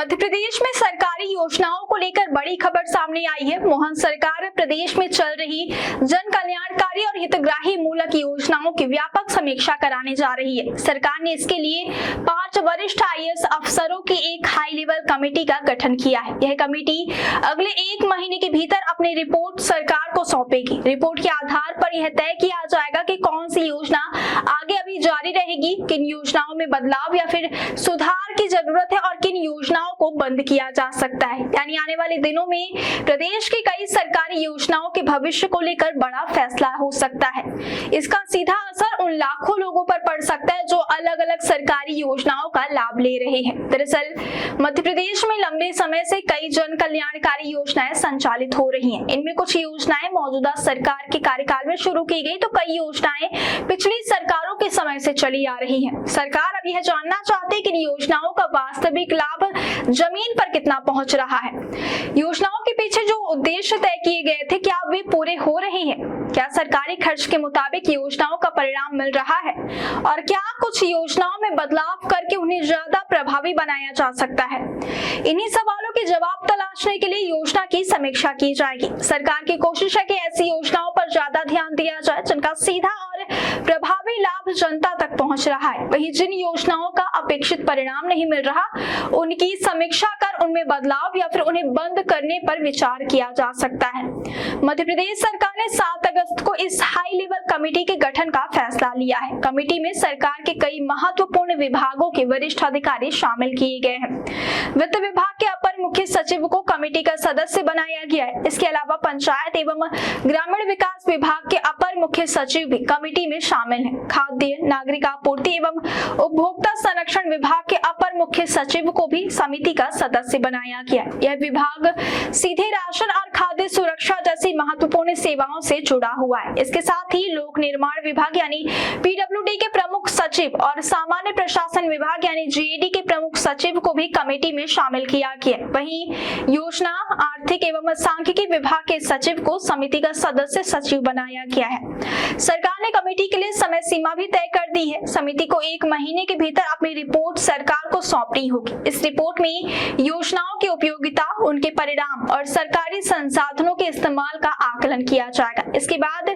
मध्य प्रदेश में सरकारी योजनाओं को लेकर बड़ी खबर सामने आई है। मोहन सरकार प्रदेश में चल रही जन कल्याणकारी और हितग्राही मूलक योजनाओं की व्यापक समीक्षा कराने जा रही है। सरकार ने इसके लिए 5 वरिष्ठ IAS अफसरों की एक हाई लेवल कमेटी का गठन किया है। यह कमेटी अगले 1 महीने के भीतर अपनी रिपोर्ट सरकार को सौंपेगी। रिपोर्ट के आधार पर यह तय किया जाएगा कि कौन सी योजना आगे अभी जारी रहेगी, किन योजनाओं में बदलाव या फिर सुधार की जरूरत है और किन योजनाओं को बंद किया जा सकता है। यानी आने वाले दिनों में प्रदेश की कई सरकारी योजनाओं के भविष्य को लेकर बड़ा फैसला हो सकता है। इसका सीधा असर उन लाखों लोगों पर पड़ सकता है जो अलग अलग सरकारी योजनाओं का लाभ ले रहे हैं। दरअसल मध्य प्रदेश में लंबे समय से कई जन कल्याणकारी योजनाएं संचालित हो रही हैं। इनमें कुछ योजनाएं मौजूदा सरकार के कार्यकाल में शुरू की गई तो कई योजनाएं पिछली सरकारों के समय से चली आ रही हैं। सरकार अब यह जानना चाहती है कि इन योजनाओं का वास्तविक लाभ जमीन पर कितना पहुंच रहा है। योजनाओं के पीछे जो उद्देश्य तय किए गए थे, क्या वे पूरे हो रहे हैं? क्या सरकारी खर्च के मुताबिक योजनाओं का परिणाम मिल रहा है? और क्या कुछ योजनाओं में बदलाव करके उन्हें ज्यादा प्रभावी बनाया जा सकता है? इन्हीं सवालों के जवाब तलाशने के लिए योजना की समीक्षा की जाएगी। सरकार की कोशिश है कि ऐसी योजनाओं पर ज्यादा ध्यान दिया जाए जिनका सीधा और प्रभावी लाभ जनता तक पहुंच रहा है। वहीं जिन योजनाओं का अपेक्षित परिणाम नहीं मिल रहा, उनकी समीक्षा कर उनमें बदलाव या फिर उन्हें बंद करने पर विचार किया जा सकता है। मध्य प्रदेश सरकार ने 7 अगस्त को इस हाई लेवल कमेटी के गठन का फैसला लिया है। कमेटी में सरकार के कई महत्वपूर्ण विभागों के वरिष्ठ अधिकारी शामिल किए गए हैं। वित्त विभाग के अपर मुख्य सचिव को कमेटी का सदस्य बनाया गया है। इसके अलावा पंचायत एवं ग्रामीण विकास विभाग के अपर मुख्य सचिव भी कमेटी में शामिल हैं। खाद्य नागरिक आपूर्ति एवं उपभोक्ता संरक्षण विभाग के अपर मुख्य सचिव को भी समिति का सदस्य बनाया गया। यह विभाग सीधे राशन और खाद्य सुरक्षा जैसी महत्वपूर्ण सेवाओं से जुड़ा हुआ है। इसके साथ ही लोक निर्माण विभाग यानी PWD के प्रमुख सचिव और सामान्य प्रशासन विभाग यानी GAD के प्रमुख सचिव को भी कमेटी में शामिल किया गया। वहीं योजना आर्थिक एवं सांख्यिकी विभाग के सचिव को समिति का सदस्य सचिव बनाया गया है। सरकार ने कमेटी के लिए समय सीमा भी तय कर दी है। समिति को 1 महीने के भीतर अपनी रिपोर्ट सरकार को सौंपनी होगी। इस रिपोर्ट में योजनाओं की उपयोगिता, उनके परिणाम और सरकारी संसाधनों के इस्तेमाल का आकलन किया जाएगा। इसके बाद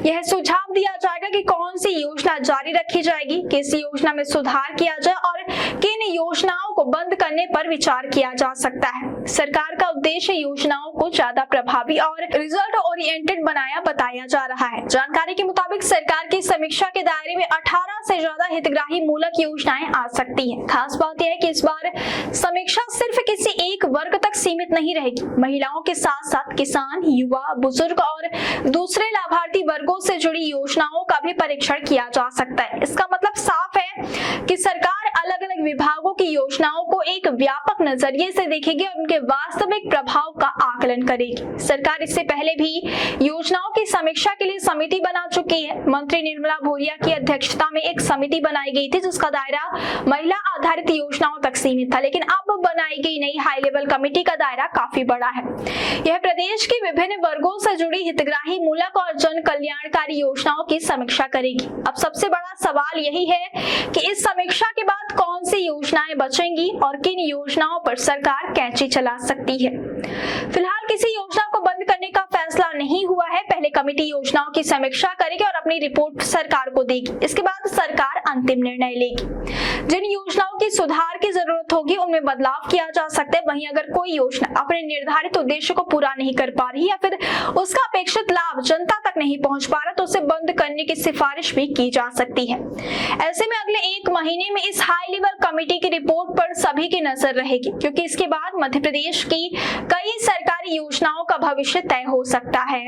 यह सुझाव दिया जाएगा कि कौन सी योजना जारी रखी जाएगी, किस योजना में सुधार किया जाए और किन योजनाओं को बंद करने पर विचार किया जा सकता है। सरकार का उद्देश्य योजनाओं को ज्यादा प्रभावी और रिजल्ट ओरिएंटेड बनाया बताया जा रहा है। जानकारी के मुताबिक सरकार की समीक्षा के दायरे में 18 से ज्यादा हितग्राही मूलक योजनाएं आ सकती हैं। खास बात यह है कि इस बार समीक्षा सिर्फ किसी एक वर्ग तक सीमित नहीं रहेगी। महिलाओं के साथ साथ किसान, युवा, बुजुर्ग और दूसरे लाभार्थी वर्गों से जुड़ी योजनाओं का भी परीक्षण किया जा सकता है। इसका मतलब साफ है कि सरकार अलग अलग विभागों की योजनाओं को एक व्यापक नजरिए से देखेगी और उनके वास्तविक प्रभाव का आकलन करेगी। सरकार इससे पहले भी योजनाओं की समीक्षा के लिए समिति बना चुकी है। मंत्री निर्मला भूरिया की अध्यक्षता में एक समिति बनाई गई थी जिसका दायरा महिला आधारित योजनाओं तक सीमित था, लेकिन अब बनाई गई नई हाई लेवल कमेटी का दायरा काफी बड़ा है। यह प्रदेश की विभिन्न वर्गों से जुड़ी हितग्राही मूलक और जन कल्याणकारी योजनाओं की समीक्षा करेगी। अब सबसे बड़ा सवाल यही है कि इस समीक्षा के बाद कौन सी योजनाएं बचेंगी और किन योजनाओं पर सरकार कैंची चला सकती है। फिलहाल किसी योजना को बंद करने का फैसला नहीं हुआ है। पहले कमेटी योजनाओं की समीक्षा करेगी और अपनी रिपोर्ट सरकार को देगी। इसके बाद सरकार अंतिम निर्णय लेगी। जिन योजनाओं की सुधार की जरूरत होगी उनमें बदलाव किया जा सकता है। वहीं अगर कोई योजना अपने निर्धारित उद्देश्य को पूरा नहीं कर पा रही या फिर उसका अपेक्षित लाभ जनता तक नहीं पहुंच पा रहा तो उसे बंद करने की सिफारिश भी की जा सकती है। ऐसे में अगले 1 महीने में इस हाई लेवल कमेटी की रिपोर्ट पर सभी की नजर रहेगी, क्योंकि इसके बाद मध्य प्रदेश की कई सरकारी योजनाओं का भविष्य तय हो सकता है।